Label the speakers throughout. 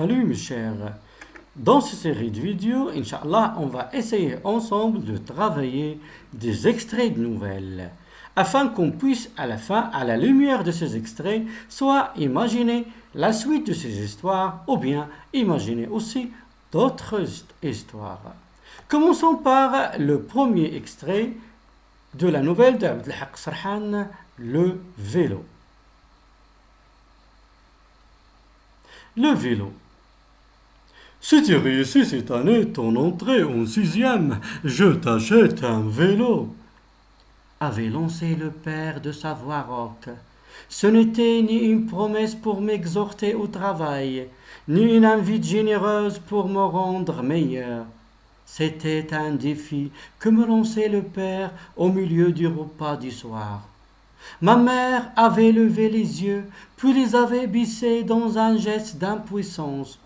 Speaker 1: Salut mes chers. Dans cette série de vidéos, Inch'Allah, on va essayer ensemble de travailler des extraits de nouvelles afin qu'on puisse à la fin, à la lumière de ces extraits, soit imaginer la suite de ces histoires ou bien imaginer aussi d'autres histoires. Commençons par le premier extrait de la nouvelle d'Abdelhak Serhan, Le vélo. Le vélo. Si tu réussis cette année ton entrée en sixième, je t'achète un vélo, avait lancé le père de sa voix rauque. Ce n'était ni une promesse pour m'exhorter au travail, ni une invite généreuse pour me rendre meilleur. C'était un défi que me lançait le père au milieu du repas du soir. Ma mère avait levé les yeux, puis les avait baissés dans un geste d'impuissance.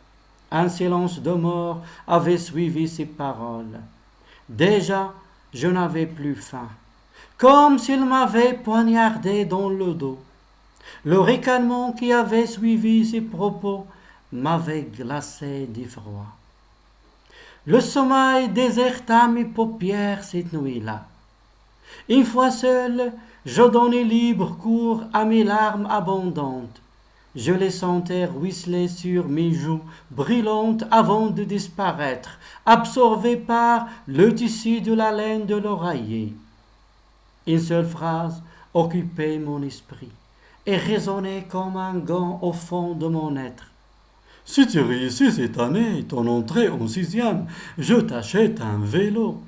Speaker 1: Un silence de mort avait suivi ces paroles. Déjà, je n'avais plus faim, comme s'il m'avait poignardé dans le dos. Le ricanement qui avait suivi ces propos m'avait glacé d'effroi. Le sommeil déserta mes paupières cette nuit-là. Une fois seul, je donnai libre cours à mes larmes abondantes. Je les sentais ruisseler sur mes joues brillantes avant de disparaître, absorbées par le tissu de la laine de l'oreiller. Une seule phrase occupait mon esprit et résonnait comme un gant au fond de mon être. Si tu réussis cette année ton entrée en sixième, je t'achète un vélo.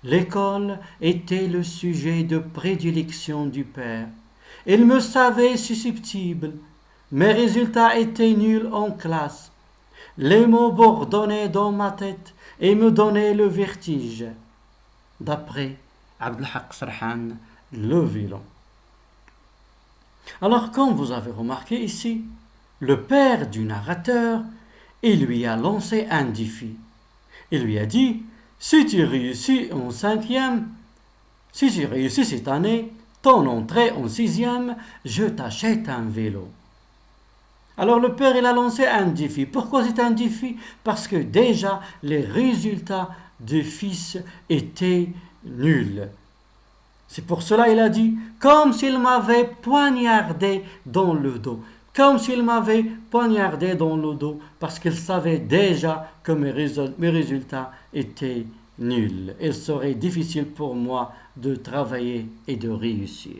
Speaker 1: L'école était le sujet de prédilection du père. Il me savait susceptible. Mes résultats étaient nuls en classe. Les mots bourdonnaient dans ma tête et me donnaient le vertige. D'après Abdelhak Serhan, le vélo. Alors, comme vous avez remarqué ici, le père du narrateur, il lui a lancé un défi. Il lui a dit, si tu réussis en cinquième, si tu réussis cette année, ton entrée en sixième, je t'achète un vélo. Alors le père, il a lancé un défi. Pourquoi c'est un défi? Parce que déjà, les résultats du fils étaient nuls. C'est pour cela qu'il a dit, comme s'il m'avait poignardé dans le dos. Comme s'il m'avait poignardé dans le dos, parce qu'il savait déjà que mes résultats étaient nuls. Il serait difficile pour moi de travailler et de réussir.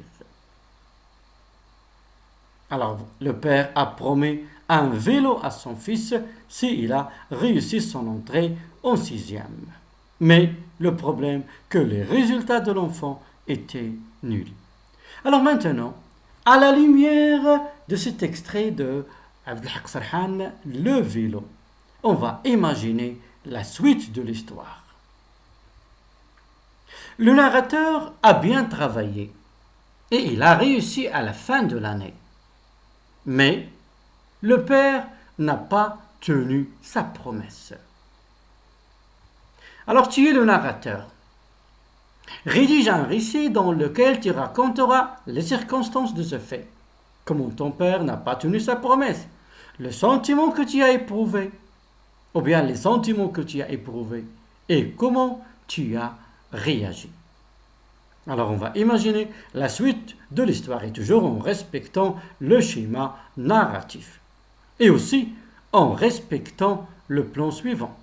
Speaker 1: Alors, le père a promis un vélo à son fils s'il a réussi son entrée en sixième. Mais le problème, que les résultats de l'enfant étaient nuls. Alors maintenant, à la lumière de cet extrait de Abdelhak Serhan, le vélo, on va imaginer la suite de l'histoire. Le narrateur a bien travaillé et il a réussi à la fin de l'année. Mais le père n'a pas tenu sa promesse. Alors tu es le narrateur. Rédige un récit dans lequel tu raconteras les circonstances de ce fait. Comment ton père n'a pas tenu sa promesse, le sentiment que tu as éprouvé, ou bien les sentiments que tu as éprouvés, et comment tu as réagi. Alors on va imaginer la suite de l'histoire et toujours en respectant le schéma narratif. Et aussi en respectant le plan suivant.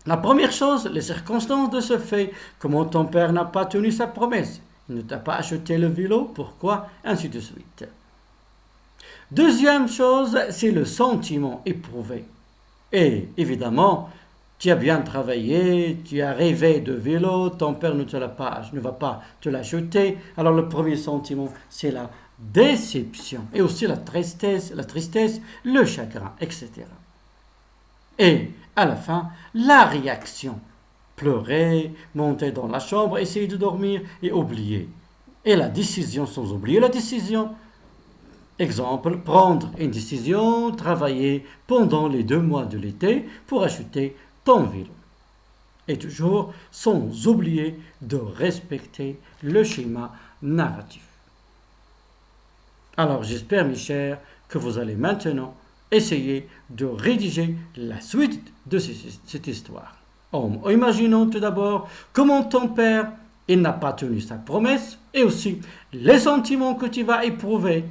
Speaker 1: La première chose, les circonstances de ce fait. Comment ton père n'a pas tenu sa promesse. Il ne t'a pas acheté le vélo, pourquoi? Ainsi de suite. Deuxième chose, c'est le sentiment éprouvé. Et évidemment, tu as bien travaillé, tu as rêvé de vélo, ton père ne va pas te l'acheter. Alors le premier sentiment, c'est la déception et aussi la tristesse, le chagrin, etc. Et à la fin, la réaction. Pleurer, monter dans la chambre, essayer de dormir et oublier. Et la décision, sans oublier la décision. Exemple, prendre une décision, travailler pendant les 2 mois de l'été pour acheter ton vélo. Et toujours sans oublier de respecter le schéma narratif. Alors j'espère mes chers que vous allez maintenant essayer de rédiger la suite de cette histoire. Imaginons tout d'abord comment ton père il n'a pas tenu sa promesse et aussi les sentiments que tu vas éprouver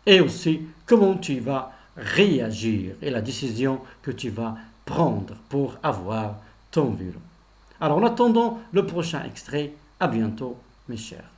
Speaker 1: et aussi comment tu vas réagir et la décision que tu vas prendre pour avoir ton vélo. Alors en attendant le prochain extrait, à bientôt mes chers.